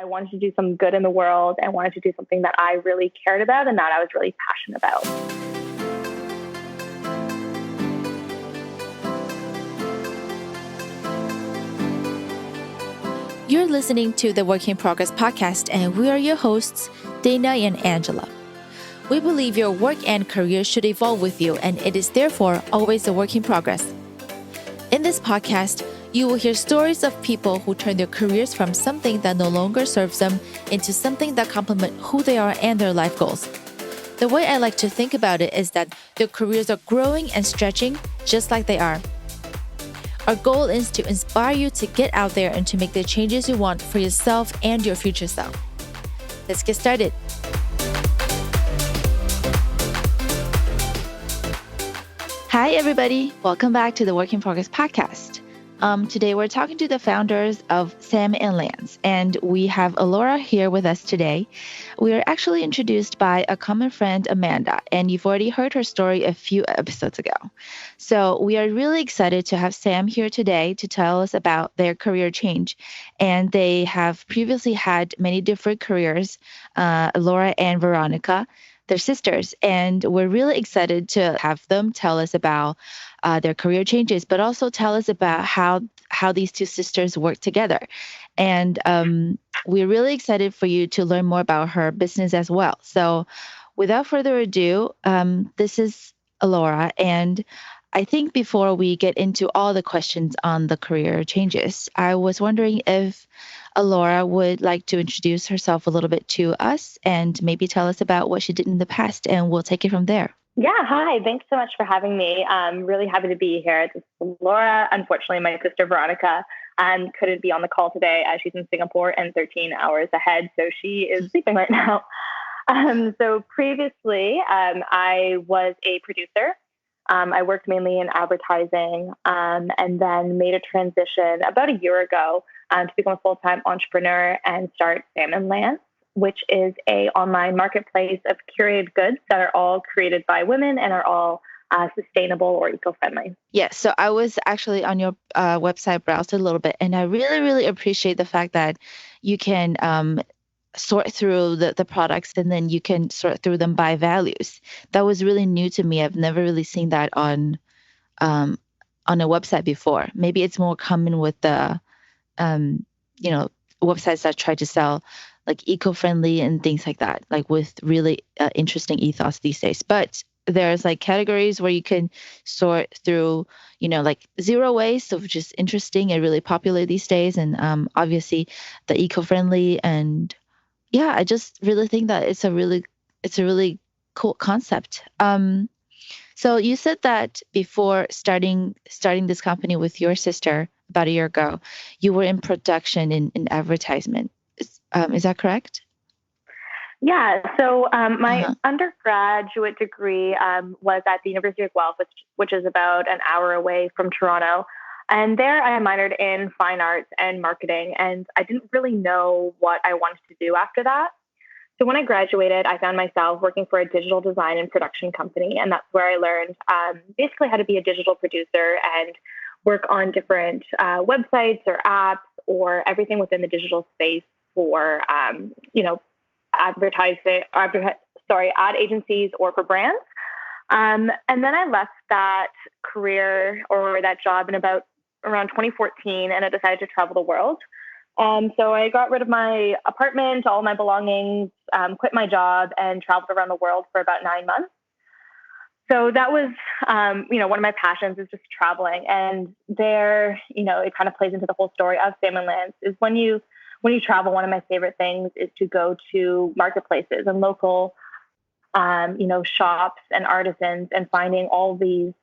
I wanted to do some good in the world and wanted to do something that I really cared about and that I was really passionate about. You're listening to the Work in Progress podcast, and we are your hosts, Dana and Angela. We believe your work and career should evolve with you, and it is therefore always a work in progress. In this podcast, you will hear stories of people who turn their careers from something that no longer serves them into something that complement who they are and their life goals. The way I like to think about it is that their careers are growing and stretching just like they are. Our goal is to inspire you to get out there and to make the changes you want for yourself and your future self. Let's get started. Hi, everybody. Welcome back to the Work in Progress podcast. Today, we're talking to the founders of Sam and Lance, and we have Alora here with us today. We are actually introduced by a common friend, Amanda, and you've already heard her story a few episodes ago. So we are really excited to have Sam here today to tell us about their career change. And they have previously had many different careers, Alora and Veronica. They're sisters, and we're really excited to have them tell us about their career changes, but also tell us about how these two sisters work together. And we're really excited for you to learn more about her business as well. So without further ado, this is Alora, and I think before we get into all the questions on the career changes, I was wondering if Alora would like to introduce herself a little bit to us and maybe tell us about what she did in the past, and we'll take it from there. Yeah, hi. Thanks so much for having me. I'm really happy to be here. This is Alora. Unfortunately, my sister Veronica couldn't be on the call today as she's in Singapore and 13 hours ahead, so she is sleeping right now. So previously, I was a producer. I worked mainly in advertising and then made a transition about a year ago to become a full-time entrepreneur and start Sam and Lance, which is an online marketplace of curated goods that are all created by women and are all sustainable or eco-friendly. Yes, so I was actually on your website, browsed a little bit, and I really, really appreciate the fact that you can sort through the products and then you can sort through them by values. That was really new to me. I've never really seen that on a website before. Maybe it's more common with the websites that try to sell like eco-friendly and things like that, like with really interesting ethos these days. But there's like categories where you can sort through, like zero waste, which is interesting and really popular these days. And obviously the eco-friendly, and yeah, I just really think that it's a really cool concept. So you said that before starting this company with your sister about a year ago, you were in production in advertisement. Is that correct? Yeah. So my undergraduate degree was at the University of Guelph, which is about an hour away from Toronto. And there I minored in fine arts and marketing, and I didn't really know what I wanted to do after that. So when I graduated, I found myself working for a digital design and production company, and that's where I learned basically how to be a digital producer and work on different websites or apps or everything within the digital space for, ad agencies or for brands. And then I left that career or that job in around 2014, and I decided to travel the world. So I got rid of my apartment, all my belongings, quit my job, and traveled around the world for about 9 months. So that was, one of my passions is just traveling. And there, it kind of plays into the whole story of Sam and Lance is when you travel, one of my favorite things is to go to marketplaces and local, shops and artisans and finding all these,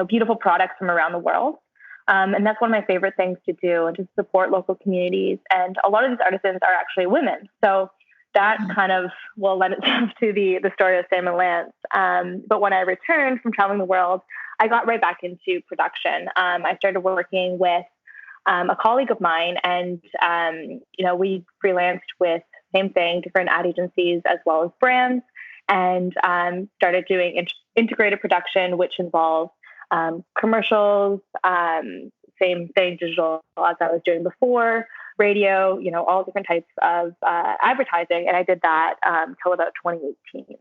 beautiful products from around the world. And that's one of my favorite things to do, and to support local communities. And a lot of these artisans are actually women. So that kind of will lend itself to the story of Sam and Lance. But when I returned from traveling the world, I got right back into production. I started working with a colleague of mine, and, we freelanced with same thing, different ad agencies as well as brands, and started doing integrated production, which involves commercials, same thing, digital as I was doing before, radio, all different types of advertising. And I did that till about 2018.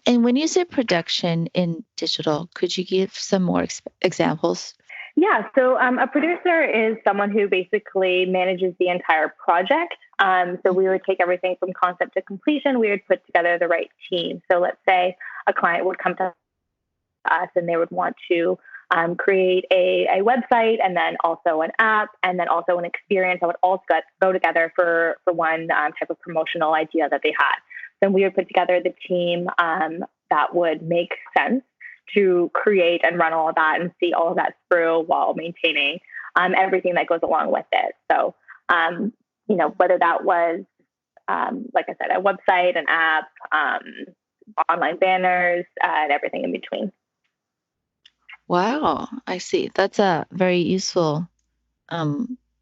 And when you say production in digital, could you give some more examples? Yeah, so a producer is someone who basically manages the entire project. So we would take everything from concept to completion. We would put together the right team. So let's say a client would come to us and they would want to create a website and then also an app and then also an experience that would all go together for one type of promotional idea that they had. Then we would put together the team that would make sense to create and run all of that and see all of that through while maintaining everything that goes along with it. So, whether that was, like I said, a website, an app, online banners, and everything in between. Wow, I see. That's a very useful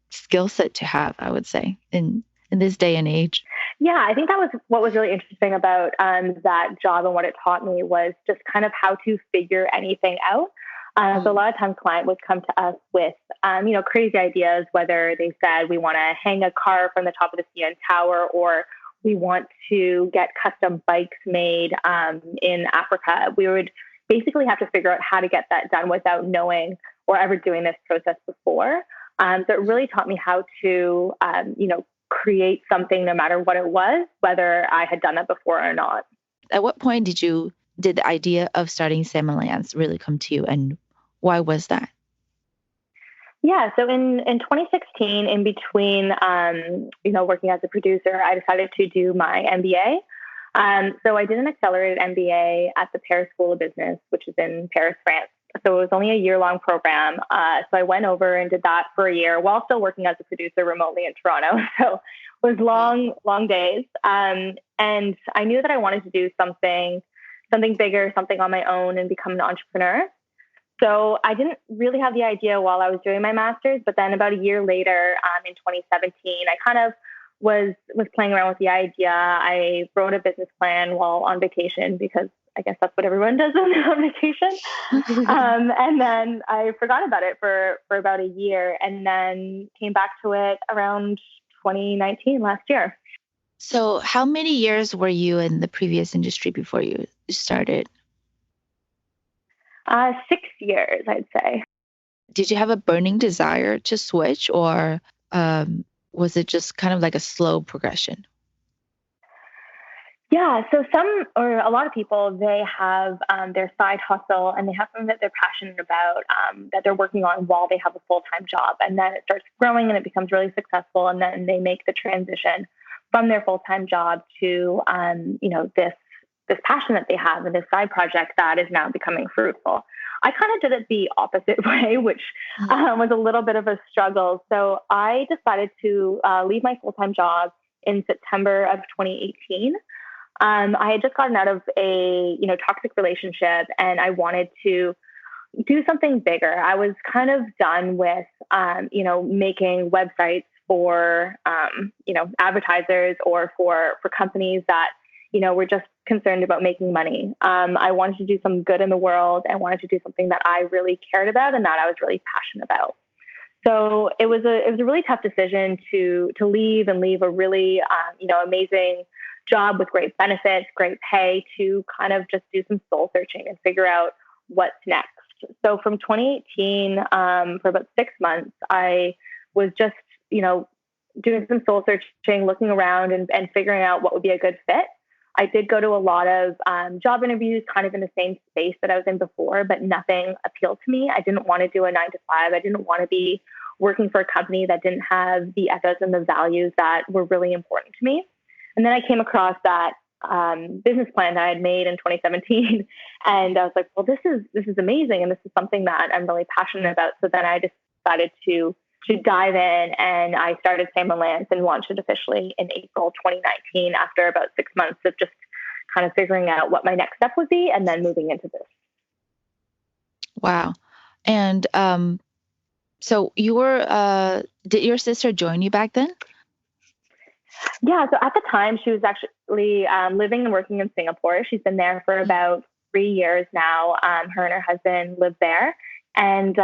skill set to have, I would say, in this day and age. Yeah, I think that was what was really interesting about that job, and what it taught me was just kind of how to figure anything out. So a lot of times client would come to us with, crazy ideas, whether they said we want to hang a car from the top of the CN Tower, or we want to get custom bikes made in Africa. We would basically have to figure out how to get that done without knowing or ever doing this process before. So it really taught me how to, create something no matter what it was, whether I had done that before or not. At what point did the idea of starting Sam & Lance really come to you, and why was that? Yeah, so in 2016, in between, working as a producer, I decided to do my MBA. So I did an accelerated MBA at the Paris School of Business, which is in Paris, France. So it was only a year-long program. So I went over and did that for a year while still working as a producer remotely in Toronto. So it was long days. And I knew that I wanted to do something bigger, something on my own, and become an entrepreneur. So I didn't really have the idea while I was doing my master's, but then about a year later, in 2017, I kind of was playing around with the idea. I wrote a business plan while on vacation, because I guess that's what everyone does when they're on vacation. And then I forgot about it for about a year, and then came back to it around 2019, last year. So how many years were you in the previous industry before you started? 6 years, I'd say. Did you have a burning desire to switch, or was it just kind of like a slow progression? Yeah, so a lot of people, they have their side hustle, and they have something that they're passionate about, that they're working on while they have a full-time job. And then it starts growing and it becomes really successful. And then they make the transition from their full-time job to, this passion that they have and this side project that is now becoming fruitful. I kind of did it the opposite way, which was a little bit of a struggle. So I decided to leave my full-time job in September of 2018. I had just gotten out of a, toxic relationship, and I wanted to do something bigger. I was kind of done with, making websites for, advertisers or for companies that, were just concerned about making money. I wanted to do some good in the world, and wanted to do something that I really cared about and that I was really passionate about. So it was a really tough decision to leave a really, amazing job with great benefits, great pay, to kind of just do some soul searching and figure out what's next. So from 2018, for about 6 months, I was just, doing some soul searching, looking around and figuring out what would be a good fit. I did go to a lot of job interviews, kind of in the same space that I was in before, but nothing appealed to me. I didn't want to do a 9-to-5. I didn't want to be working for a company that didn't have the ethos and the values that were really important to me. And then I came across that business plan that I had made in 2017, and I was like, well, this is amazing, and this is something that I'm really passionate about. So then I decided to dive in, and I started Sam & Lance and launched it officially in April 2019, after about 6 months of just kind of figuring out what my next step would be, and then moving into this. Wow. And so did your sister join you back then? Yeah, so at the time, she was actually living and working in Singapore. She's been there for about 3 years now. Her and her husband live there. And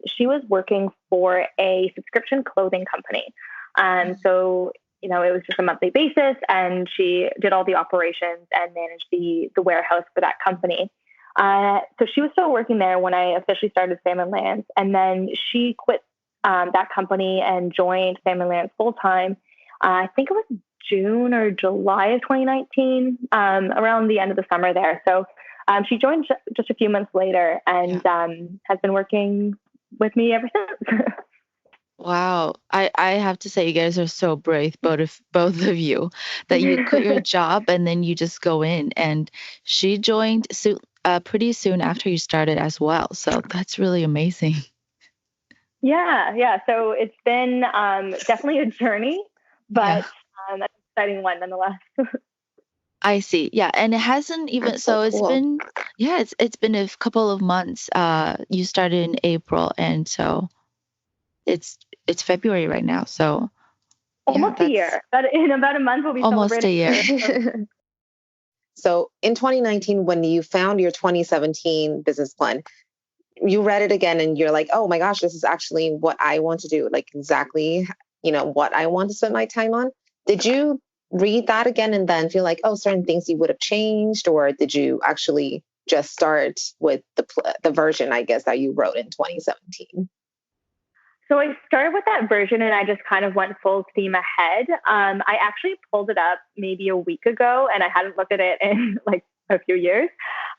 she was working for a subscription clothing company. So, it was just a monthly basis, and she did all the operations and managed the warehouse for that company. So she was still working there when I officially started Sam and Lance, and then she quit that company and joined Sam and Lance full time. I think it was June or July of 2019, around the end of the summer there. So she joined just a few months later, and has been working with me ever since. Wow. I have to say you guys are so brave, both of you, that you quit your job and then you just go in. And she joined pretty soon after you started as well. So that's really amazing. Yeah. So it's been definitely a journey, but an exciting one nonetheless. I see. Yeah, and it hasn't even That's so it's cool. been it's been a couple of months. You started in April, and so it's February right now. So Almost a year. But in about a month we'll be almost a celebrating. year. So in 2019, when you found your 2017 business plan, you read it again and you're like, oh my gosh, this is actually what I want to do. Like exactly, what I want to spend my time on. Did you read that again and then feel like, oh, certain things you would have changed? Or did you actually just start with the version, I guess, that you wrote in 2017? So I started with that version and I just kind of went full steam ahead. I actually pulled it up maybe a week ago and I hadn't looked at it in like a few years.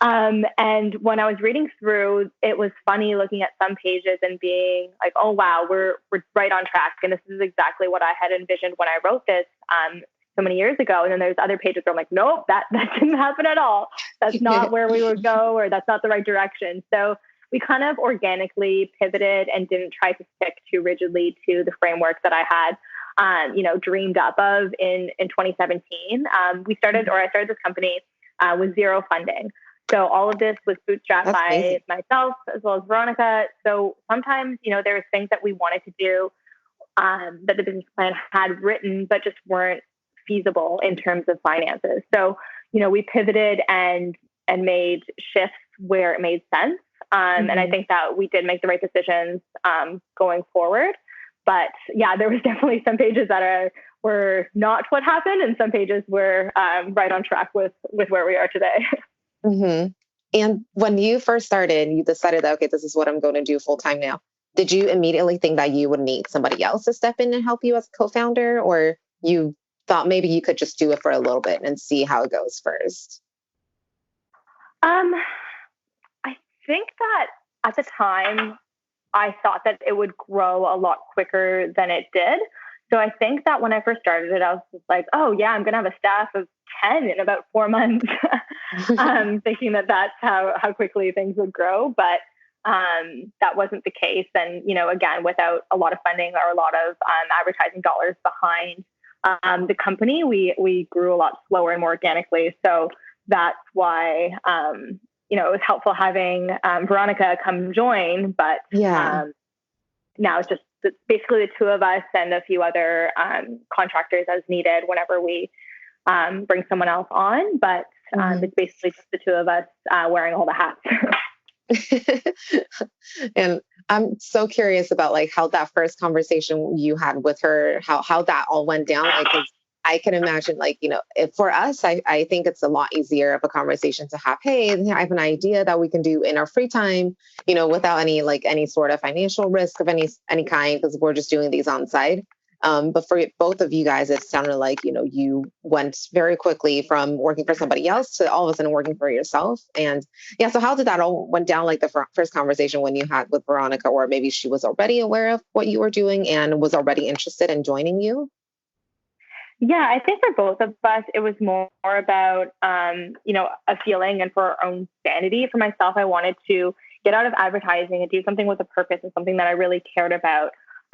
And when I was reading through, it was funny looking at some pages and being like, oh, wow, we're right on track. And this is exactly what I had envisioned when I wrote this so many years ago. And then there's other pages where I'm like, nope, that didn't happen at all. That's not where we would go, or that's not the right direction. So we kind of organically pivoted and didn't try to stick too rigidly to the framework that I had, dreamed up of in 2017. I started this company with zero funding. So all of this was bootstrapped by myself as well as Veronica. So sometimes, there's things that we wanted to do that the business plan had written, but just weren't feasible in terms of finances. So, we pivoted and made shifts where it made sense. And I think that we did make the right decisions going forward. But yeah, there was definitely some pages that were not what happened, and some pages were right on track with where we are today. Mm-hmm. And when you first started, you decided that, okay, this is what I'm going to do full time now. Did you immediately think that you would need somebody else to step in and help you as a co-founder, or you thought maybe you could just do it for a little bit and see how it goes first? I think that at the time, I thought that it would grow a lot quicker than it did. So I think that when I first started it, I was just like, oh yeah, I'm going to have a staff of 10 in about 4 months, thinking that that's how quickly things would grow. But that wasn't the case. And, again, without a lot of funding or a lot of advertising dollars behind the company, we grew a lot slower and more organically. So that's why, it was helpful having Veronica come join. But now it's just basically the two of us and a few other contractors as needed whenever we bring someone else on. But it's basically just the two of us wearing all the hats. And I'm so curious about like how that first conversation you had with her, how that all went down. Like, 'cause I can imagine like, if for us, I think it's a lot easier of a conversation to have, hey, I have an idea that we can do in our free time, without any sort of financial risk of any kind, because we're just doing these on site. But for both of you guys, it sounded like, you went very quickly from working for somebody else to all of a sudden working for yourself. And yeah, so how did that all went down, like the first conversation when you had with Veronica, or maybe she was already aware of what you were doing and was already interested in joining you? Yeah, I think for both of us, it was more about, a feeling, and for our own sanity. For myself, I wanted to get out of advertising and do something with a purpose and something that I really cared about.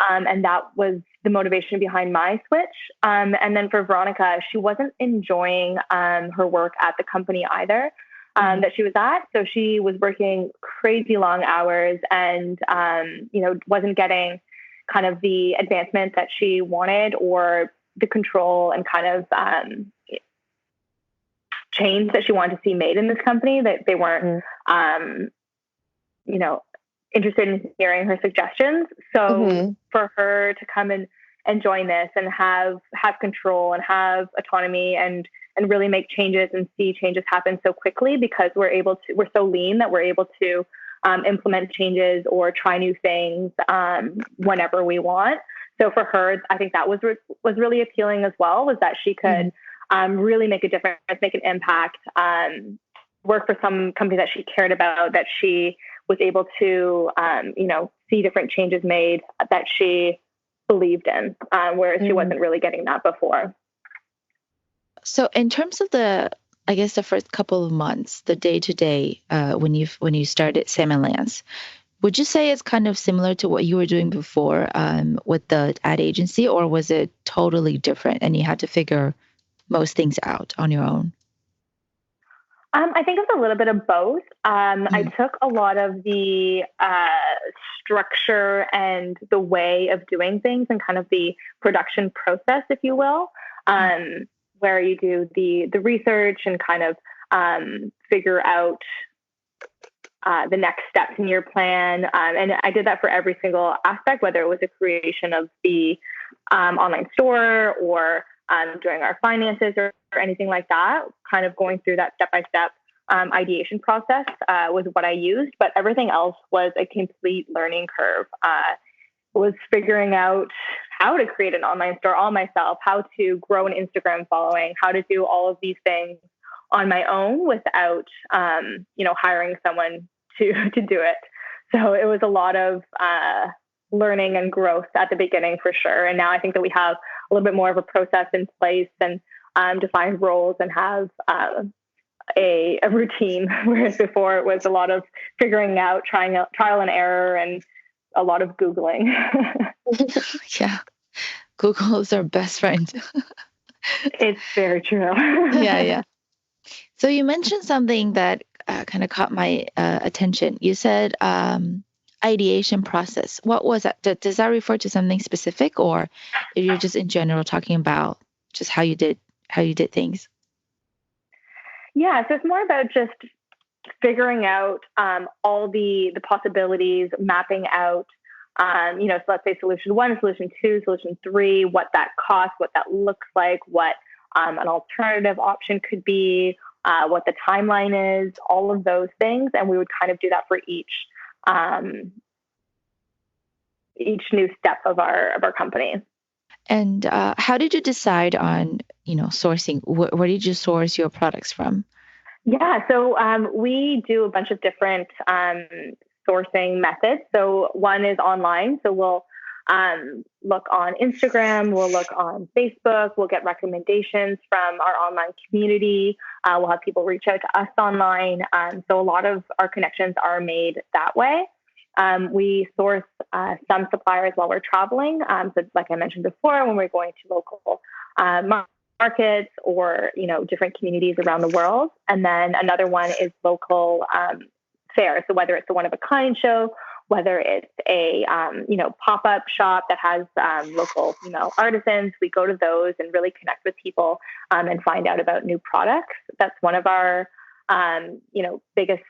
And that was the motivation behind my switch. And then for Veronica, she wasn't enjoying her work at the company either that she was at. So she was working crazy long hours and, wasn't getting kind of the advancement that she wanted, or the control and kind of change that she wanted to see made in this company, that they weren't, interested in hearing her suggestions. So for her to come and and join this and have control and have autonomy and really make changes and see changes happen so quickly, because we're so lean that we're able to implement changes or try new things whenever we want. So for her, I think that was really appealing as well, was that she could really make a difference, make an impact, work for some company that she cared about, that she was able to, see different changes made that she believed in, whereas she wasn't really getting that before. So in terms of the first couple of months, the day-to-day, when you started Sam & Lance, would you say it's kind of similar to what you were doing before with the ad agency, or was it totally different and you had to figure most things out on your own? I think it's a little bit of both. I took a lot of the structure and the way of doing things and kind of the production process, if you will, where you do the research and kind of figure out the next steps in your plan. And I did that for every single aspect, whether it was the creation of the online store or doing our finances or anything like that. Kind of going through that step-by-step ideation process was what I used, but everything else was a complete learning curve. Was figuring out how to create an online store all myself, how to grow an Instagram following, how to do all of these things on my own without, hiring someone to do it. So it was a lot of learning and growth at the beginning for sure. And now I think that we have a little bit more of a process in place and defined roles and have a routine, whereas before it was a lot of figuring out, trial and error, and a lot of Googling. Yeah. Google is our best friend. It's very true. Yeah. So you mentioned something that kind of caught my attention. You said ideation process. What was that? Does that refer to something specific, or you're just in general talking about just how you did things? Yeah, so it's more about just figuring out all the possibilities, mapping out, so let's say solution 1, solution 2, solution 3, what that costs, what that looks like, what an alternative option could be, what the timeline is, all of those things. And we would kind of do that for each new step of our company. And how did you decide on, sourcing? Where did you source your products from? Yeah, so we do a bunch of different sourcing methods. So one is online. So we'll look on Instagram, we'll look on Facebook, we'll get recommendations from our online community. We'll have people reach out to us online. So a lot of our connections are made that way. We source some suppliers while we're traveling. So like I mentioned before, when we're going to local markets or, different communities around the world. And then another one is local fairs. So whether it's a one-of-a-kind show, whether it's a, pop-up shop that has local, artisans, we go to those and really connect with people and find out about new products. That's one of our, biggest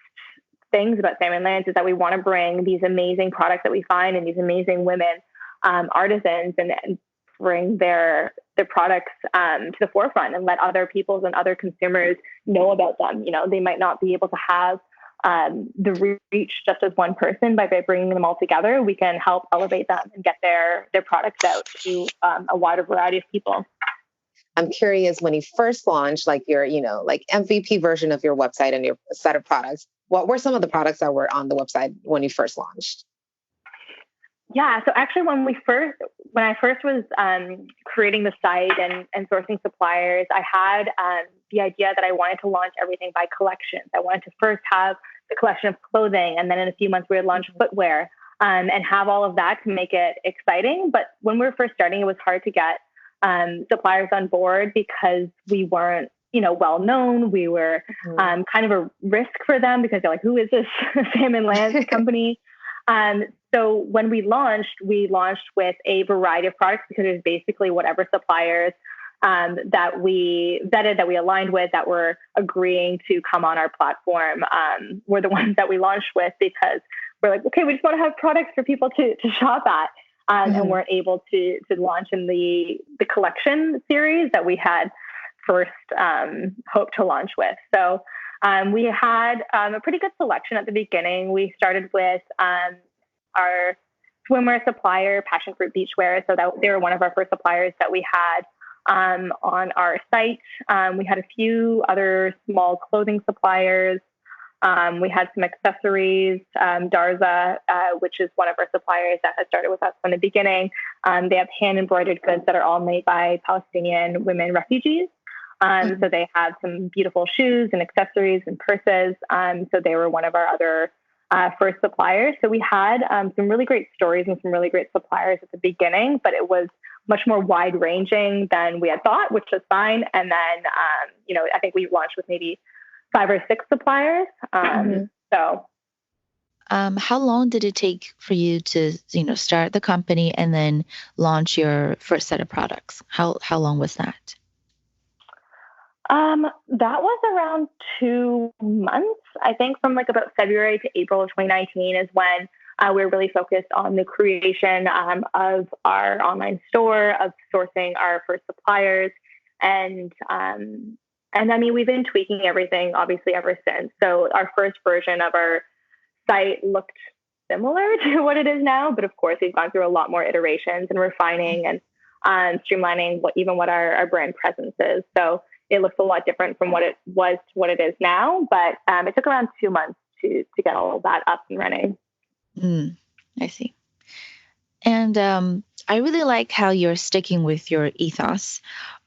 things about Sam & Lance, is that we want to bring these amazing products that we find and these amazing women artisans and bring their products to the forefront and let other peoples and other consumers know about them. They might not be able to have the reach just as one person, but by bringing them all together, we can help elevate them and get their products out to a wider variety of people. I'm curious, when you first launched like your, MVP version of your website and your set of products, what were some of the products that were on the website when you first launched? Yeah, so actually when I first was creating the site and sourcing suppliers, I had the idea that I wanted to launch everything by collections. I wanted to first have the collection of clothing, and then in a few months we would launch footwear and have all of that to make it exciting. But when we were first starting, it was hard to get suppliers on board because we weren't, well known. We were kind of a risk for them because they're like, who is this Sam & Lance company? So when we launched with a variety of products because it was basically whatever suppliers that we vetted, that we aligned with, that were agreeing to come on our platform were the ones that we launched with, because we're like, okay, we just want to have products for people to shop at. and weren't able to launch in the collection series that we had first hoped to launch with. So we had a pretty good selection at the beginning. We started with our swimwear supplier, Passion Fruit Beachwear. So that they were one of our first suppliers that we had on our site. We had a few other small clothing suppliers. We had some accessories, Darza, which is one of our suppliers that has started with us from the beginning. They have hand embroidered goods that are all made by Palestinian women refugees. So they have some beautiful shoes and accessories and purses. So they were one of our other first suppliers. So we had some really great stories and some really great suppliers at the beginning, but it was much more wide ranging than we had thought, which was fine. And then, I think we launched with maybe 5 or 6 suppliers. So, how long did it take for you to, start the company and then launch your first set of products? How long was that? That was around 2 months. I think from like about February to April of 2019 is when we were really focused on the creation of our online store, of sourcing our first suppliers, and I mean, we've been tweaking everything obviously ever since. So our first version of our site looked similar to what it is now, but of course we've gone through a lot more iterations and refining and streamlining what our brand presence is. So it looks a lot different from what it was to what it is now, but it took around 2 months to get all of that up and running. I see. And I really like how you're sticking with your ethos.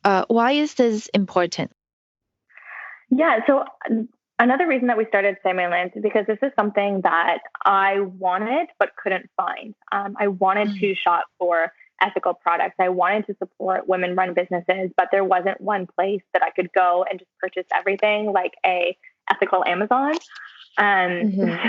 Why is this important? Yeah, so another reason that we started Sam Lands is because this is something that I wanted but couldn't find. I wanted to shop for ethical products. I wanted to support women-run businesses, but there wasn't one place that I could go and just purchase everything like a ethical Amazon.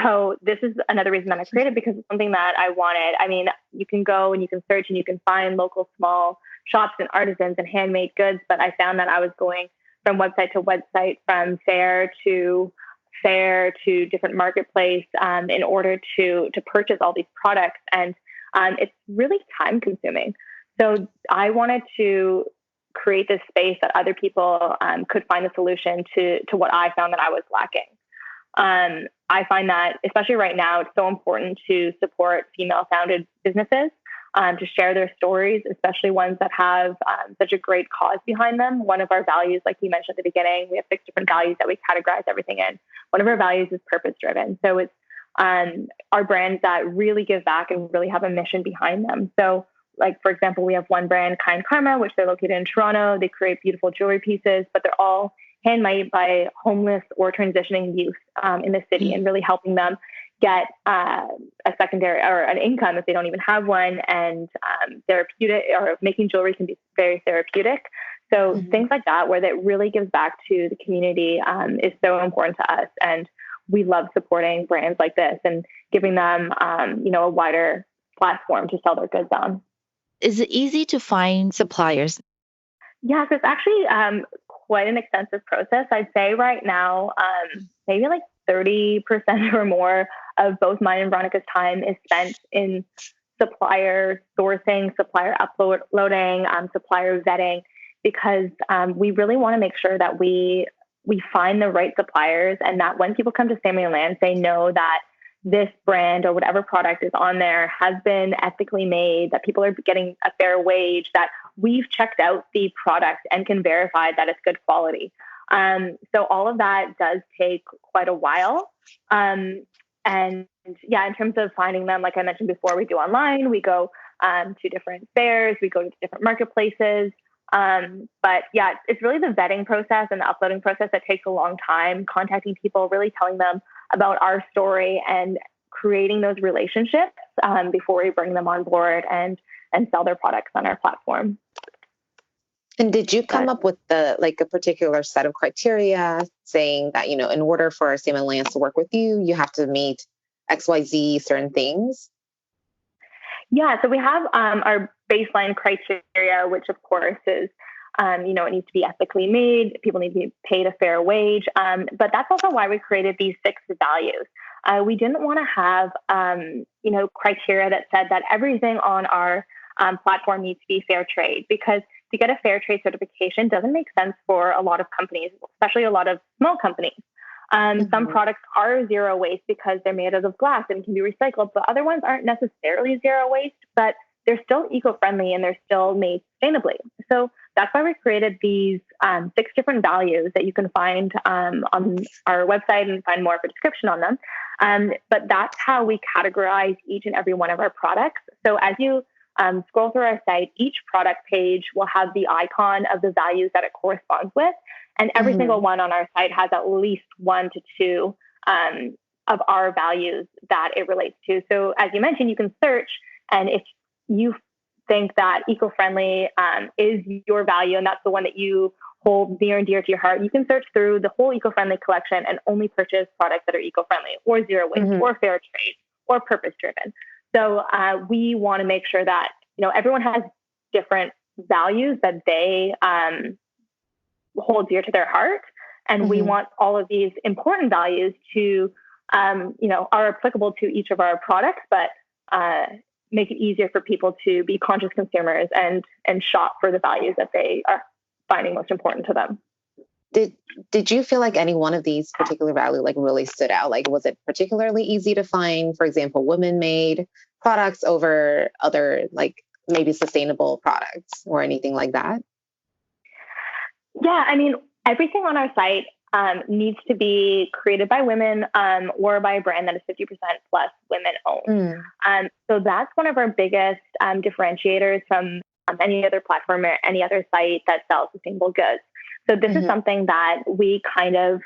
So this is another reason that I created, because it's something that I wanted. I mean, you can go and you can search and you can find local small shops and artisans and handmade goods, but I found that I was going from website to website, from fair to different marketplace in order to purchase all these products. And it's really time consuming. So I wanted to create this space that other people could find a solution to what I found that I was lacking. I find that, especially right now, it's so important to support female-founded businesses, to share their stories, especially ones that have such a great cause behind them. One of our values, like you mentioned at the beginning, we have 6 different values that we categorize everything in. One of our values is purpose-driven. So it's our brands that really give back and really have a mission behind them. So, like, for example, we have one brand, Kind Karma, which they're located in Toronto. They create beautiful jewelry pieces, but they're all handmade by homeless or transitioning youth in the city, and really helping them get a secondary or an income if they don't even have one. And therapeutic, or making jewelry can be very therapeutic. So things like that, where that really gives back to the community, is so important to us. And we love supporting brands like this and giving them, a wider platform to sell their goods on. Is it easy to find suppliers? Yeah, so it's actually quite an extensive process. I'd say right now, maybe like 30% or more of both mine and Veronica's time is spent in supplier sourcing, supplier uploading, supplier vetting, because we really want to make sure that we find the right suppliers, and that when people come to Sam Lands, they know that this brand or whatever product is on there has been ethically made, that people are getting a fair wage, that we've checked out the product and can verify that it's good quality. So all of that does take quite a while. And yeah, in terms of finding them, like I mentioned before, we do online, we go to different fairs, we go to different marketplaces. But yeah, it's really the vetting process and the uploading process that takes a long time, contacting people, really telling them about our story and creating those relationships before we bring them on board and sell their products on our platform. And did you come up with a particular set of criteria saying that, in order for Sam Lands to work with you, you have to meet XYZ certain things? Yeah, so we have our baseline criteria, which of course is, it needs to be ethically made. People need to be paid a fair wage. But that's also why we created these 6 values. we didn't want to have, criteria that said that everything on our platform needs to be fair trade, because to get a fair trade certification doesn't make sense for a lot of companies, especially a lot of small companies. Some products are zero waste because they're made out of glass and can be recycled, but other ones aren't necessarily zero waste, but they're still eco-friendly and they're still made sustainably. So that's why we created these 6 different values that you can find on our website and find more of a description on them. But that's how we categorize each and every one of our products. So as you scroll through our site, each product page will have the icon of the values that it corresponds with. And every single one on our site has at least 1 to 2 of our values that it relates to. So as you mentioned, you can search, and if you think that eco-friendly is your value and that's the one that you hold near and dear to your heart, you can search through the whole eco-friendly collection and only purchase products that are eco-friendly or zero waste or fair trade or purpose-driven. So we want to make sure that, everyone has different values that they hold dear to their heart. And we want all of these important values to, are applicable to each of our products, but make it easier for people to be conscious consumers and shop for the values that they are finding most important to them. Did you feel like any one of these particular values really stood out? Was it particularly easy to find, for example, women-made products over other maybe sustainable products or anything like that? Yeah, I mean, everything on our site needs to be created by women or by a brand that is 50% plus women owned. So that's one of our biggest differentiators from any other platform or any other site that sells sustainable goods. So this is something that we kind of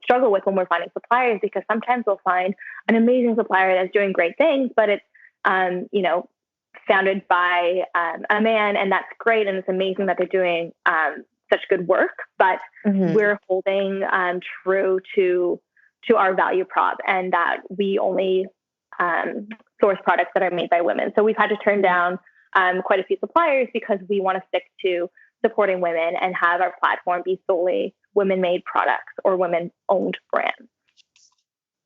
struggle with when we're finding suppliers, because sometimes we'll find an amazing supplier that's doing great things, but it's, founded by a man, and that's great. And it's amazing that they're doing such good work, but we're holding true to our value prop, and that we only source products that are made by women. So we've had to turn down quite a few suppliers because we want to stick to supporting women and have our platform be solely women-made products or women-owned brands.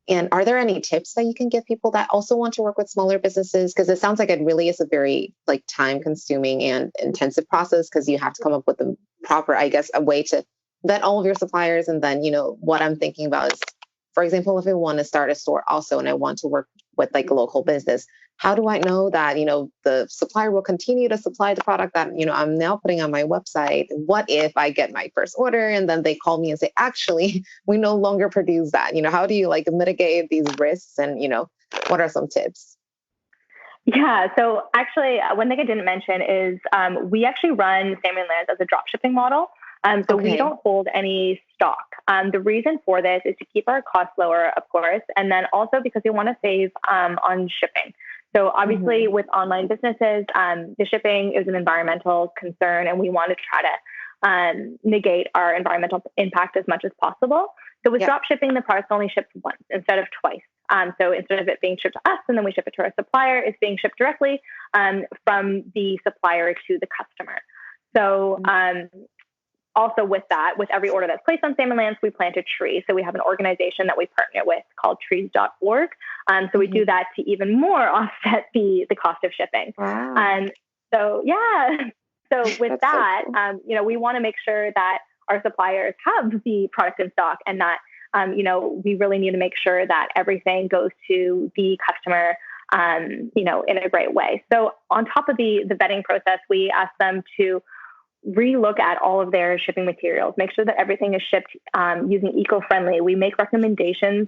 And are there any tips that you can give people that also want to work with smaller businesses? Because it sounds like it really is a very time-consuming and intensive process, because you have to come up with the proper, a way to vet all of your suppliers. And then, what I'm thinking about is, for example, if I want to start a store also and I want to work with a local business, how do I know that, the supplier will continue to supply the product that, I'm now putting on my website? What if I get my first order and then they call me and say, actually, we no longer produce that? How do you mitigate these risks? And, what are some tips? Yeah. So actually, one thing I didn't mention is we actually run Salmon Lands as a drop shipping model. So we don't hold any stock. The reason for this is to keep our costs lower, of course, and then also because we want to save on shipping. So obviously with online businesses, the shipping is an environmental concern, and we want to try to negate our environmental impact as much as possible. So with drop shipping, the product's only shipped once instead of twice. So instead of it being shipped to us and then we ship it to our supplier, it's being shipped directly from the supplier to the customer. So also with that, with every order that's placed on Salmon Lands, we plant a tree. So we have an organization that we partner with called trees.org. So we do that to even more offset the cost of shipping. Wow. So with that, we want to make sure that our suppliers have the product in stock, and that, we really need to make sure that everything goes to the customer, in a great way. So on top of the vetting process, we ask them to relook at all of their shipping materials, make sure that everything is shipped using eco-friendly. We make recommendations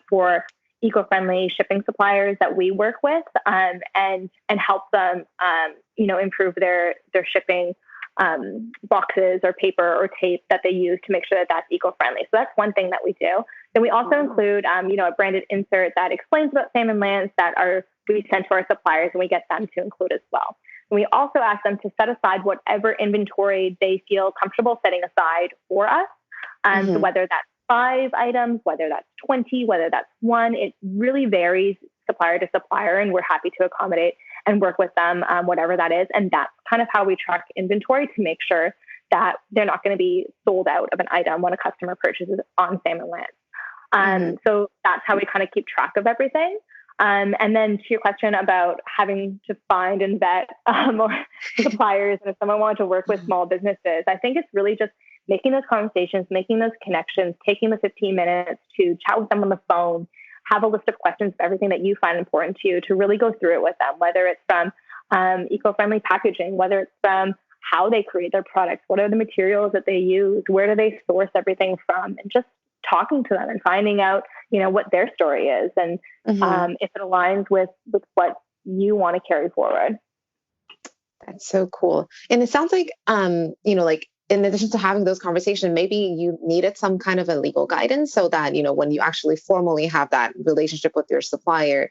for eco-friendly shipping suppliers that we work with, and help them, improve their shipping boxes or paper or tape that they use to make sure that that's eco-friendly. So that's one thing that we do. Then we also include, a branded insert that explains about Salmon Lands that we send to our suppliers, and we get them to include as well. And we also ask them to set aside whatever inventory they feel comfortable setting aside for us. So whether that's 5 items, whether that's 20, whether that's 1, it really varies supplier to supplier, and we're happy to accommodate and work with them, whatever that is. And that's kind of how we track inventory to make sure that they're not going to be sold out of an item when a customer purchases on Salmon Lands. So that's how we kind of keep track of everything. And then to your question about having to find and vet more suppliers, and if someone wanted to work with small businesses, I think it's really just making those conversations, making those connections, taking the 15 minutes to chat with them on the phone, have a list of questions of everything that you find important to you, to really go through it with them, whether it's from eco-friendly packaging, whether it's from how they create their products, what are the materials that they use, where do they source everything from, and just talking to them and finding out, what their story is, and if it aligns with what you want to carry forward. That's so cool. And it sounds like, like in addition to having those conversations, maybe you needed some kind of a legal guidance so that, when you actually formally have that relationship with your supplier,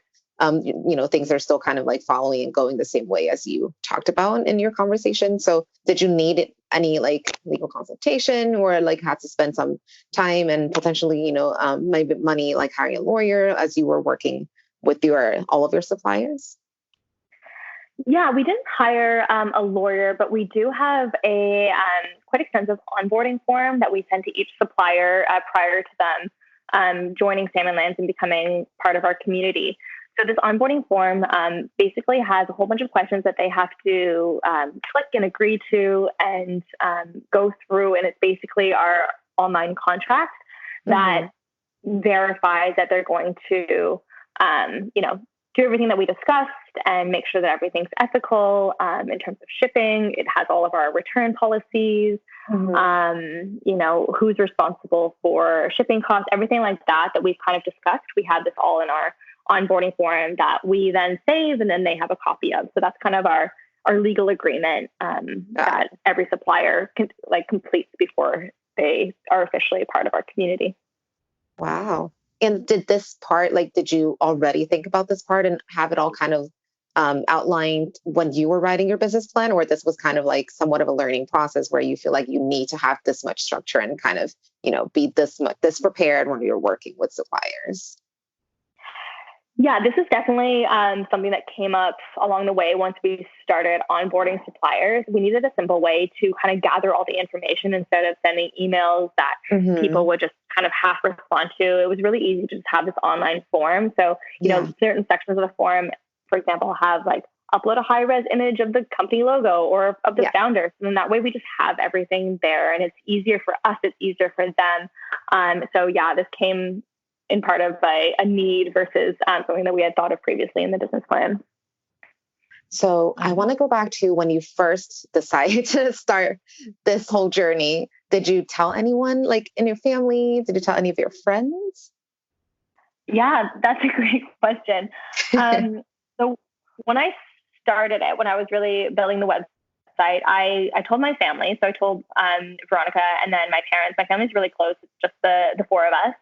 things are still kind of like following and going the same way as you talked about in your conversation. So did you need any like legal consultation, or like had to spend some time and potentially, maybe money, like hiring a lawyer as you were working with all of your suppliers? Yeah, we didn't hire a lawyer, but we do have a quite extensive onboarding form that we send to each supplier prior to them joining Salmon Lands and becoming part of our community. So this onboarding form basically has a whole bunch of questions that they have to click and agree to and go through. And it's basically our online contract that verifies that they're going to, do everything that we discussed and make sure that everything's ethical in terms of shipping. It has all of our return policies, who's responsible for shipping costs, everything like that we've kind of discussed. We have this all in our onboarding form that we then save, and then they have a copy of. So that's kind of our legal agreement that every supplier completes before they are officially a part of our community. Wow. And did this part, did you already think about this part and have it all kind of outlined when you were writing your business plan, or this was kind of like somewhat of a learning process where you feel like you need to have this much structure and kind of, be this prepared when you're working with suppliers? Yeah, this is definitely something that came up along the way once we started onboarding suppliers. We needed a simple way to kind of gather all the information instead of sending emails that people would just kind of half respond to. It was really easy to just have this online form. So, certain sections of the form, for example, have upload a high-res image of the company logo or of the founders. And then that way we just have everything there, and it's easier for us, it's easier for them. This came in part of a need versus something that we had thought of previously in the business plan. So I want to go back to when you first decided to start this whole journey. Did you tell anyone in your family? Did you tell any of your friends? Yeah, that's a great question. So when I started it, when I was really building the website, I told my family. So I told Veronica and then my parents. My family's really close. It's just the four of us.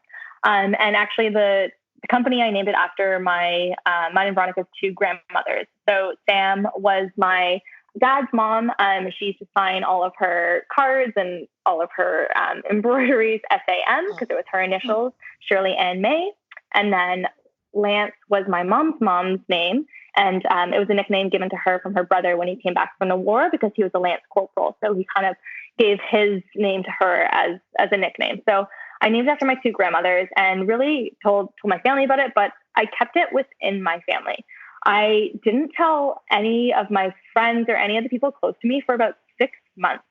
And actually the company, I named it after mine and Veronica's two grandmothers. So Sam was my dad's mom. She used to sign all of her cards and all of her embroideries, SAM, because it was her initials, Shirley Ann May. And then Lance was my mom's name. And it was a nickname given to her from her brother when he came back from the war, because he was a Lance Corporal. So he kind of gave his name to her as a nickname. So I named it after my two grandmothers and really told my family about it, but I kept it within my family. I didn't tell any of my friends or any of the people close to me for about 6 months.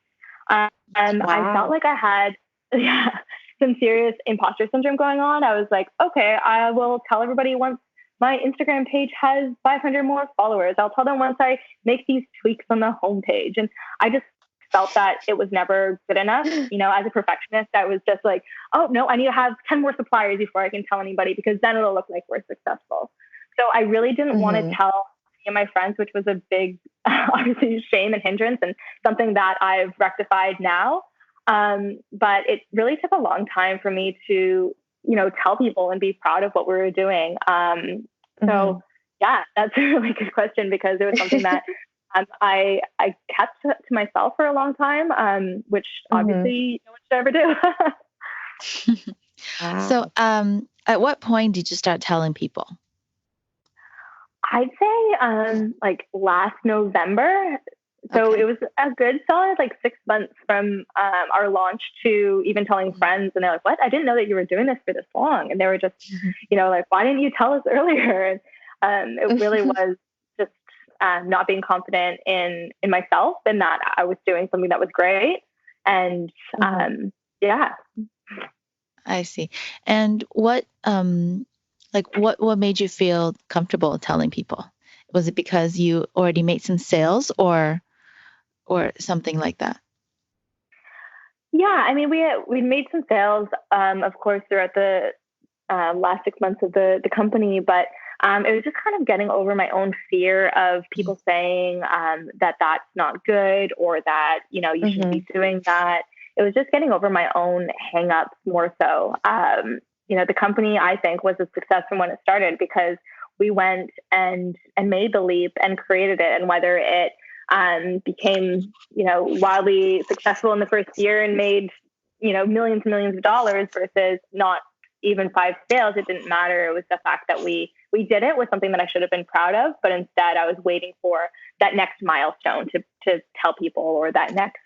I felt like I had some serious imposter syndrome going on. I was like, okay, I will tell everybody once my Instagram page has 500 more followers. I'll tell them once I make these tweaks on the homepage. And I just felt that it was never good enough. As a perfectionist, I was just like, oh no, I need to have 10 more suppliers before I can tell anybody, because then it'll look like we're successful. So I really didn't want to tell any of my friends, which was a big, obviously, shame and hindrance, and something that I've rectified now. But it really took a long time for me to, tell people and be proud of what we were doing. So yeah, that's a really good question, because it was something that I kept to myself for a long time, which obviously no one should ever do. Wow. So at what point did you start telling people? I'd say last November. So Okay. it was a good solid like 6 months from our launch to even telling friends. And they're like, what? I didn't know that you were doing this for this long. And they were just, like, why didn't you tell us earlier? And it really was just not being confident in myself and that I was doing something that was great. And yeah. I see. And what made you feel comfortable telling people? Was it because you already made some sales or something like that? Yeah, I mean, we made some sales, of course, throughout the last 6 months of the company, but it was just kind of getting over my own fear of people saying that that's not good or that you shouldn't be doing that. It was just getting over my own hangups more so. The company I think was a success from when it started because we went and made the leap and created it, and whether it became, wildly successful in the first year and made, millions and millions of dollars versus not even 5 sales, it didn't matter. It was the fact that we did it was something that I should have been proud of, but instead I was waiting for that next milestone to tell people, or that next,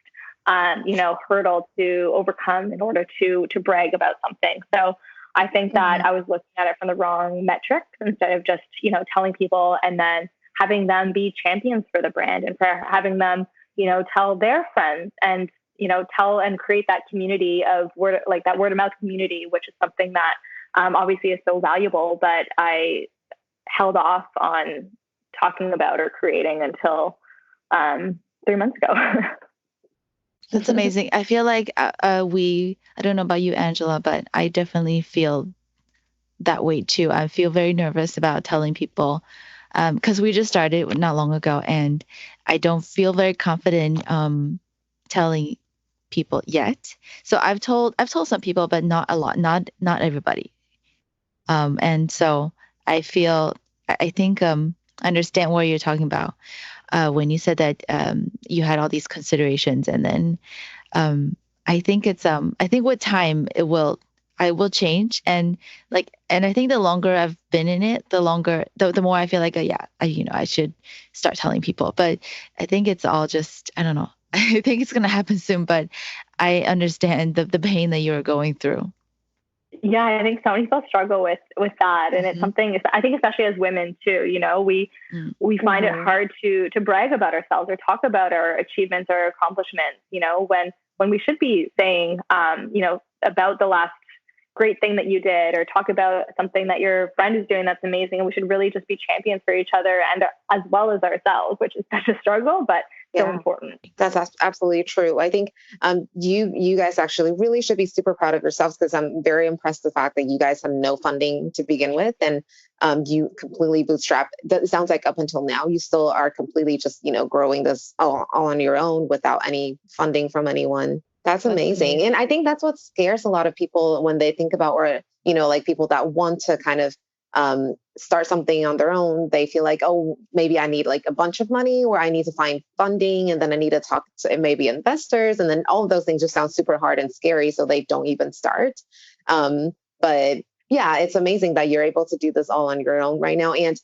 hurdle to overcome in order to brag about something. So I think that I was looking at it from the wrong metrics instead of just, telling people and then having them be champions for the brand and for having them, tell their friends and, tell and create that community of word of mouth community, which is something that obviously is so valuable, but I held off on talking about or creating until 3 months ago. That's amazing. I feel like I don't know about you, Angela, but I definitely feel that way too. I feel very nervous about telling people because we just started not long ago, and I don't feel very confident telling people yet. So I've told some people, but not a lot, not everybody. And so I think I understand what you're talking about when you said that you had all these considerations, and then um, I think with time I will change, and I think the longer I've been in it, the more I feel like yeah, I should start telling people. But I think it's all just, I don't know. I think it's gonna happen soon, but I understand the pain that you're going through. Yeah, I think so many people struggle with that, and it's Hmm. something I think, especially as women too. We find it hard to brag about ourselves or talk about our achievements or accomplishments. When we should be saying, about the last great thing that you did, or talk about something that your friend is doing that's amazing. And we should really just be champions for each other and as well as ourselves, which is such a struggle, but so Yeah, important. that's absolutely true. I think you guys actually really should be super proud of yourselves, because I'm very impressed with the fact that you guys have no funding to begin with, and you completely bootstrap. That sounds like up until now you still are completely just growing this all on your own without any funding from anyone. That's That's amazing, amazing. and I think that's what scares a lot of people when they think about, or like people that want to kind of start something on their own. They feel like, oh, maybe I need like a bunch of money, or I need to find funding, and then I need to talk to maybe investors, and then all of those things just sound super hard and scary, so they don't even start. But yeah, it's amazing that you're able to do this all on your own right now. And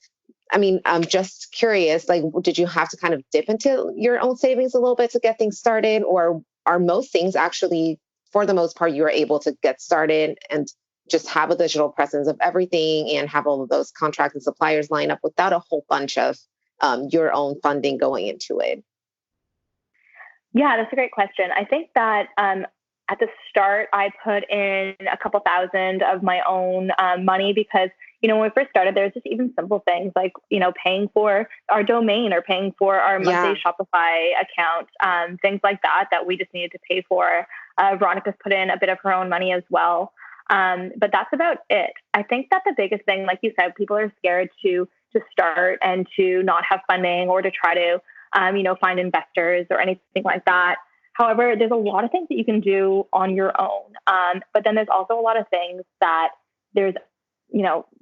I mean, I'm just curious, like, did you have to kind of dip into your own savings a little bit to get things started, or are most things actually, for the most part, you were able to get started and just have a digital presence of everything and have all of those contracts and suppliers line up without a whole bunch of your own funding going into it? Yeah, that's a great question. I think that at the start, I put in a couple thousand of my own money because, when we first started, there was just even simple things like, paying for our domain or paying for our monthly Yeah. Shopify account, things like that we just needed to pay for. Veronica's put in a bit of her own money as well. But that's about it. I think that the biggest thing, like you said, people are scared to start and to not have funding or to try to find investors or anything like that. However, there's a lot of things that you can do on your own. But then there's also a lot of things that there's,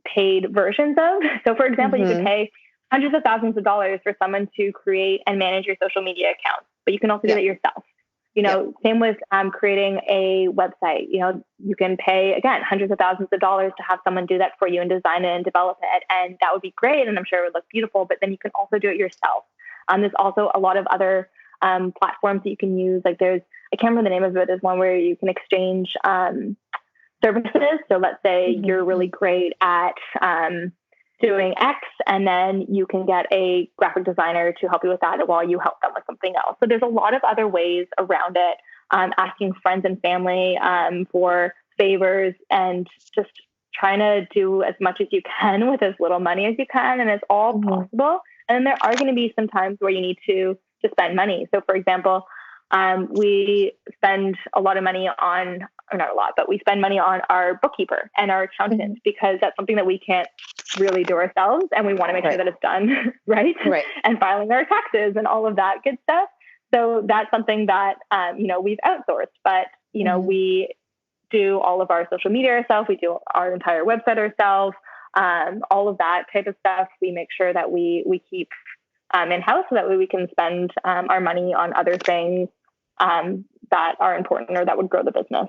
paid versions of. So for example, you could Mm-hmm. pay hundreds of thousands of dollars for someone to create and manage your social media accounts, but you can also do Yep. that yourself. Yep. Same with creating a website. You can pay, again, hundreds of thousands of dollars to have someone do that for you and design it and develop it. And that would be great. And I'm sure it would look beautiful, but then you can also do it yourself. There's also a lot of other platforms that you can use. Like I can't remember the name of it. There's one where you can exchange services. So let's say you're really great at doing X, and then you can get a graphic designer to help you with that while you help them with something else. So there's a lot of other ways around it, asking friends and family for favors, and just trying to do as much as you can with as little money as you can, and it's all possible. And there are going to be some times where you need to spend money. So for example, we spend a lot of money on, or not a lot, but we spend money on our bookkeeper and our accountant because that's something that we can't really do ourselves. And we want to make sure that it's done right. And filing our taxes and all of that good stuff. So that's something that, we've outsourced, but, we do all of our social media ourselves. We do our entire website ourselves. All of that type of stuff. We make sure that we keep in-house so that way we can spend our money on other things that are important or that would grow the business.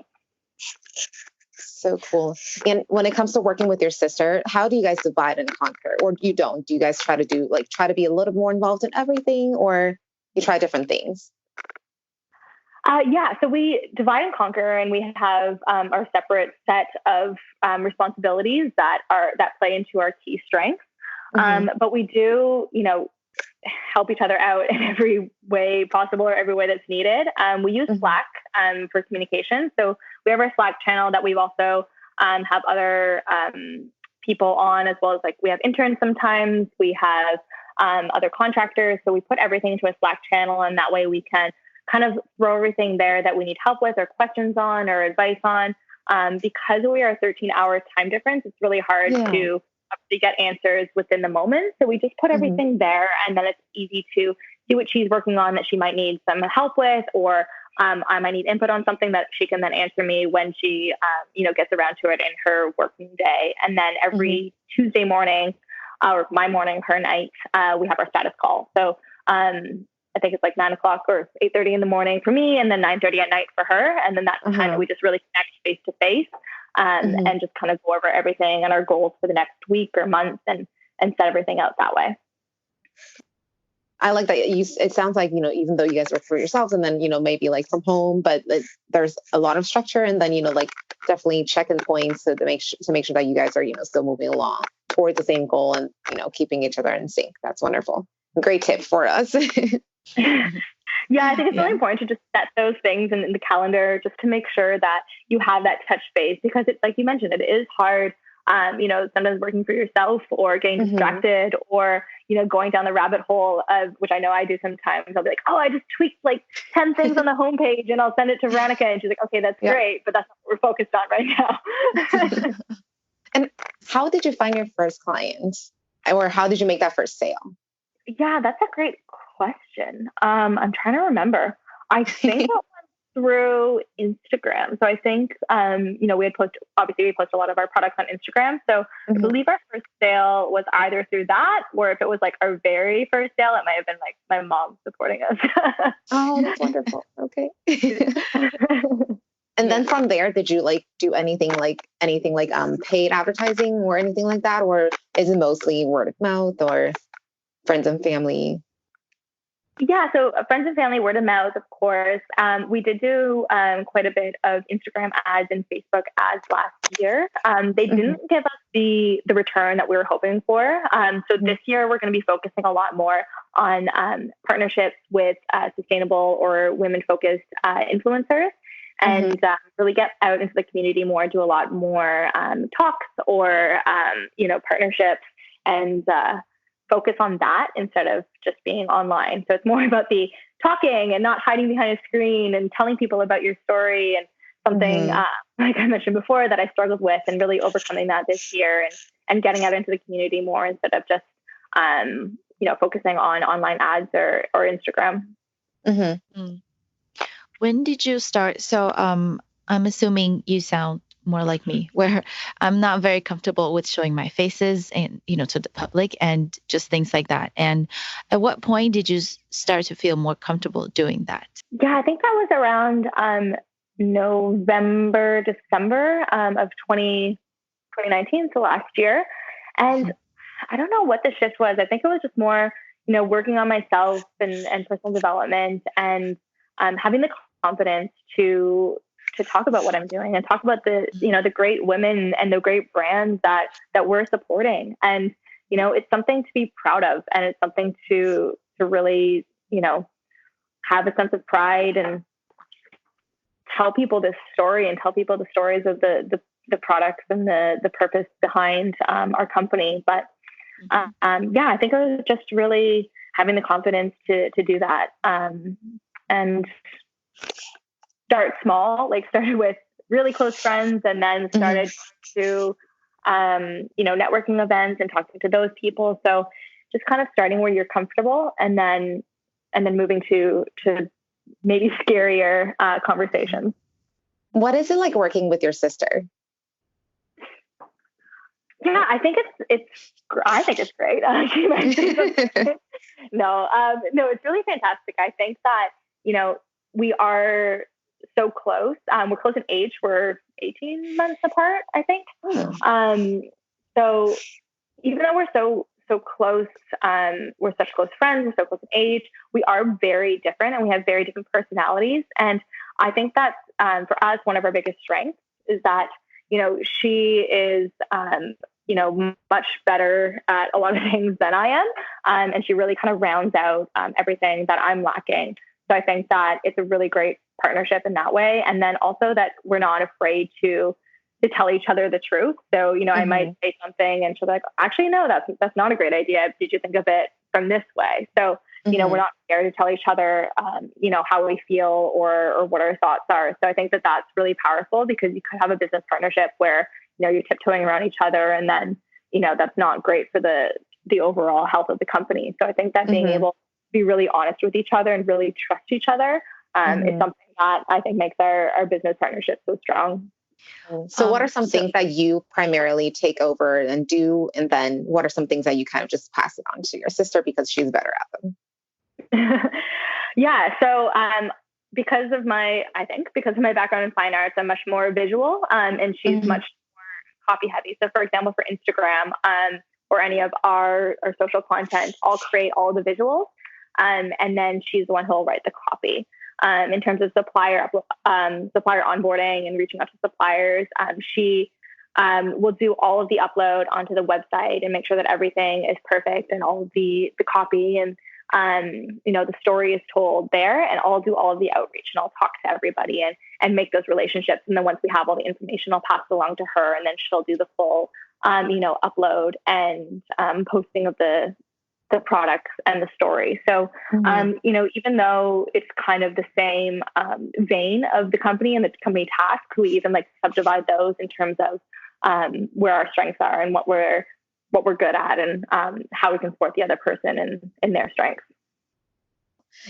So cool. And when it comes to working with your sister, how do you guys divide and conquer? Or you don't? Do you guys try to be a little more involved in everything, or you try different things? So we divide and conquer, and we have our separate set of responsibilities that play into our key strengths. But we do, help each other out in every way possible or every way that's needed. We use Slack for communication. So we have our Slack channel that we've also have other people on, as well as like we have interns sometimes. We have other contractors. So we put everything into a Slack channel, and that way we can kind of throw everything there that we need help with or questions on or advice on. Because we are 13-hour time difference, it's really hard to get answers within the moment. So we just put everything there, and then it's easy to see what she's working on that she might need some help with, or I might need input on something that she can then answer me when she, gets around to it in her working day. And then every Tuesday morning, or my morning, her night, we have our status call. So I think it's like 9 o'clock or 8:30 in the morning for me, and then 9:30 at night for her. And then that's the time that we just really connect face to face, and just kind of go over everything and our goals for the next week or month, and set everything out that way. I like that. It sounds like, even though you guys work for yourselves and then, maybe like from home, but there's a lot of structure, and then, definitely check-in points to make sure that you guys are, still moving along towards the same goal and, keeping each other in sync. That's wonderful. Great tip for us. Yeah, I think it's really important to just set those things in the calendar just to make sure that you have that touch base, because it's like you mentioned, it is hard, sometimes working for yourself or getting distracted or, going down the rabbit hole of, which I know I do sometimes. I'll be like, oh, I just tweaked like 10 things on the homepage and I'll send it to Veronica. And she's like, okay, that's great, but that's not what we're focused on right now. And how did you find your first client, or how did you make that first sale? Yeah, that's a great question. I'm trying to remember. I think it went through Instagram. So I think, we post a lot of our products on Instagram. So I believe our first sale was either through that, or if it was like our very first sale, it might have been like my mom supporting us. Oh, that's wonderful. Okay. And then from there, did you do anything like paid advertising or anything like that? Or is it mostly word of mouth or friends and family? Yeah, so friends and family, word of mouth, of course. We did do quite a bit of Instagram ads and Facebook ads last year. They didn't give us the return that we were hoping for. So this year, we're going to be focusing a lot more on partnerships with sustainable or women-focused influencers, and really get out into the community more, do a lot more talks or, partnerships, and focus on that instead of just being online. So it's more about the talking and not hiding behind a screen and telling people about your story, and something, like I mentioned before, that I struggled with, and really overcoming that this year, and getting out into the community more instead of just, focusing on online ads or Instagram. When did you start? So I'm assuming you sound more like me, where I'm not very comfortable with showing my faces and, to the public and just things like that. And at what point did you start to feel more comfortable doing that? Yeah, I think that was around November, December of 2019, so last year. And I don't know what the shift was. I think it was just more, working on myself and personal development, and having the confidence to talk about what I'm doing and talk about the great women and the great brands that we're supporting. And, it's something to be proud of, and it's something to really, have a sense of pride and tell people this story and tell people the stories of the products and the purpose behind our company. But I think I was just really having the confidence to do that, and start small, like started with really close friends, and then started to, networking events and talking to those people. So just kind of starting where you're comfortable, and then moving to maybe scarier conversations. What is it like working with your sister? Yeah, I think it's great. No, it's really fantastic. I think that, we are so close. We're close in age. We're 18 months apart, I think. So even though we're so close, we're such close friends, we're so close in age, we are very different, and we have very different personalities. And I think that for us, one of our biggest strengths is that, she is, much better at a lot of things than I am. And she really kind of rounds out everything that I'm lacking. So I think that it's a really great partnership in that way. And then also that we're not afraid to tell each other the truth. So, I might say something and she'll be like, actually, no, that's not a great idea. Did you think of it from this way? So, we're not scared to tell each other, how we feel or what our thoughts are. So I think that that's really powerful, because you could have a business partnership where, you're tiptoeing around each other, and then, that's not great for the overall health of the company. So I think that being able to be really honest with each other and really trust each other is something that I think makes our business partnership so strong. So what are some things that you primarily take over and do? And then what are some things that you kind of just pass it on to your sister because she's better at them? Yeah. So, because of my background in fine arts, I'm much more visual, and she's much more copy heavy. So for example, for Instagram, or any of our social content, I'll create all the visuals. And then she's the one who'll write the copy. In terms of supplier onboarding and reaching out to suppliers, she will do all of the upload onto the website and make sure that everything is perfect, and all of the copy and the story is told there. And I'll do all of the outreach, and I'll talk to everybody and make those relationships. And then once we have all the information, I'll pass it along to her, and then she'll do the full upload and posting of the products and the story. So, even though it's kind of the same vein of the company and the company tasks, we even like subdivide those in terms of where our strengths are and what we're good at, and how we can support the other person in their strengths.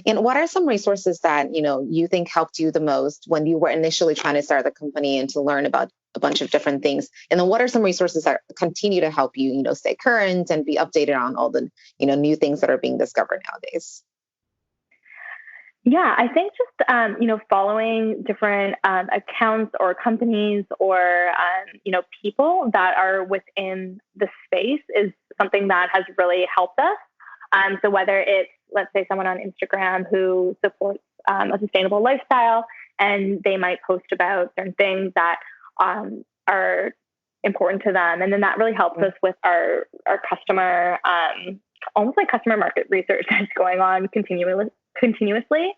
And what are some resources that, you think helped you the most when you were initially trying to start the company and to learn about a bunch of different things? And then what are some resources that continue to help you, stay current and be updated on all the, new things that are being discovered nowadays? Yeah, I think just, following different accounts or companies or, people that are within the space is something that has really helped us. So whether it's, let's say, someone on Instagram who supports a sustainable lifestyle, and they might post about certain things that are important to them. And then that really helps us with our customer, almost like customer market research that's going on continuously.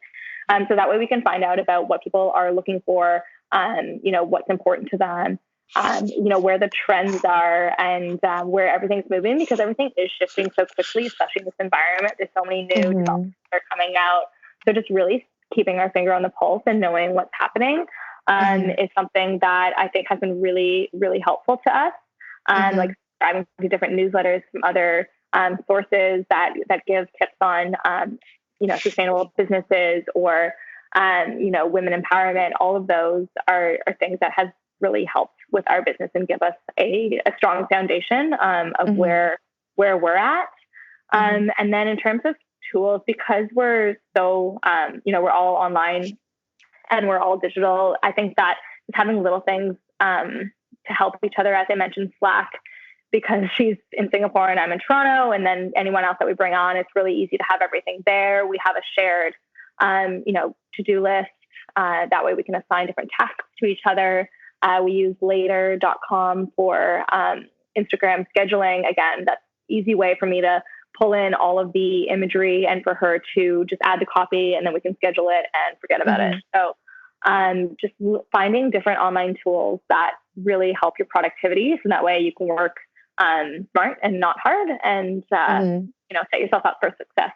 So that way we can find out about what people are looking for, what's important to them, where the trends are, and where everything's moving, because everything is shifting so quickly, especially in this environment. There's so many new developments that are coming out. So just really keeping our finger on the pulse and knowing what's happening is something that I think has been really, really helpful to us. Like subscribing to different newsletters from other sources that give tips on, sustainable businesses or, women empowerment. All of those are things that has really helped with our business and give us a strong foundation of where we're at. And then in terms of tools, because we're so, we're all online and we're all digital, I think that just having little things to help each other, as I mentioned, Slack because she's in Singapore and I'm in Toronto, and then anyone else that we bring on, it's really easy to have everything there. We have a shared, to-do list. That way we can assign different tasks to each other. We use later.com for Instagram scheduling. Again, that's an easy way for me to pull in all of the imagery and for her to just add the copy, and then we can schedule it and forget about it. So just finding different online tools that really help your productivity, so that way you can work smart and not hard, and set yourself up for success.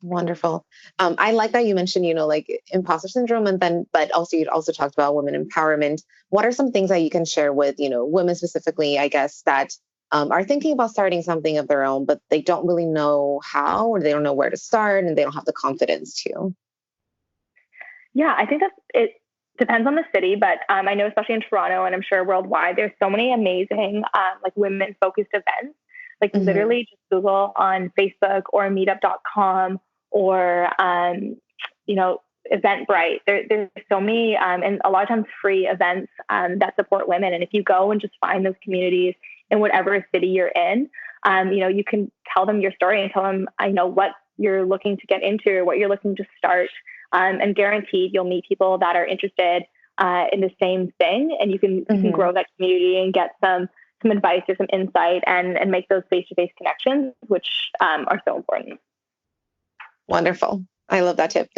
Wonderful. I like that you mentioned, like imposter syndrome, but also you'd also talked about women empowerment. What are some things that you can share with, women specifically, I guess, that are thinking about starting something of their own, but they don't really know how, or they don't know where to start, and they don't have the confidence to? Yeah, I think that it depends on the city, but I know especially in Toronto, and I'm sure worldwide, there's so many amazing women-focused events. Like literally just Google on Facebook or meetup.com or, Eventbrite. There's so many, and a lot of times free events that support women. And if you go and just find those communities in whatever city you're in, you can tell them your story and tell them, what you're looking to get into or what you're looking to start. And guaranteed you'll meet people that are interested in the same thing. And you can grow that community and get some advice or some insight and make those face-to-face connections, which are so important. Wonderful. I love that tip.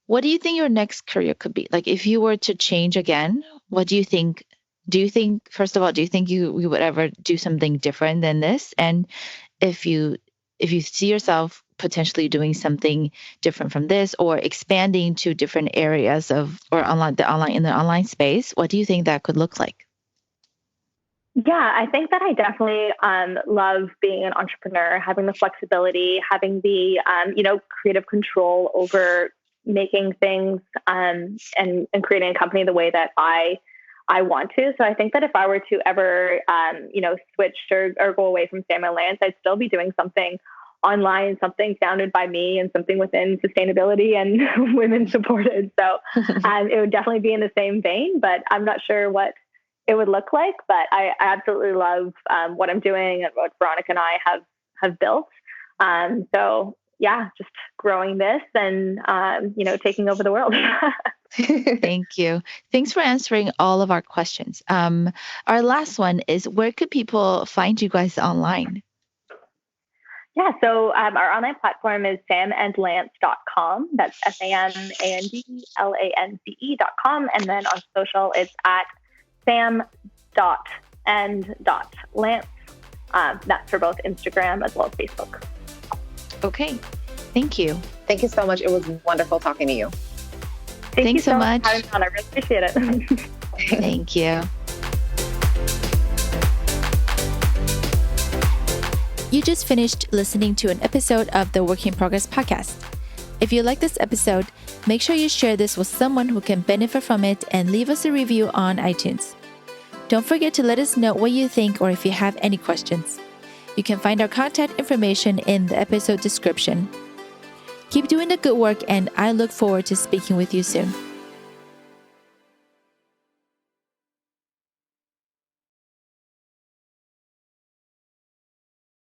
What do you think your next career could be? Like if you were to change again, what do you think? First of all, do you think you would ever do something different than this? And if you see yourself potentially doing something different from this or expanding to different areas in the online space, what do you think that could look like? Yeah, I think that I definitely love being an entrepreneur, having the flexibility, having the creative control over making things and creating a company the way that I want to. So I think that if I were to ever switch or go away from Sam & Lance, I'd still be doing something online, something founded by me, and something within sustainability and women supported. So it would definitely be in the same vein, but I'm not sure what it would look like. But I absolutely love what I'm doing and what Veronica and I have built. So yeah, just growing this and taking over the world. Thank you. Thanks for answering all of our questions. Our last one is, where could people find you guys online? Yeah, so our online platform is samandlance.com. That's SAMANDLANCE.com. And then on social, it's at sam.and.lance. That's for both Instagram as well as Facebook. Okay. Thank you. Thank you so much. It was wonderful talking to you. Thanks so much. I really appreciate it. Thank you. You just finished listening to an episode of the Work in Progress podcast. If you like this episode, make sure you share this with someone who can benefit from it and leave us a review on iTunes. Don't forget to let us know what you think or if you have any questions. You can find our contact information in the episode description. Keep doing the good work, and I look forward to speaking with you soon.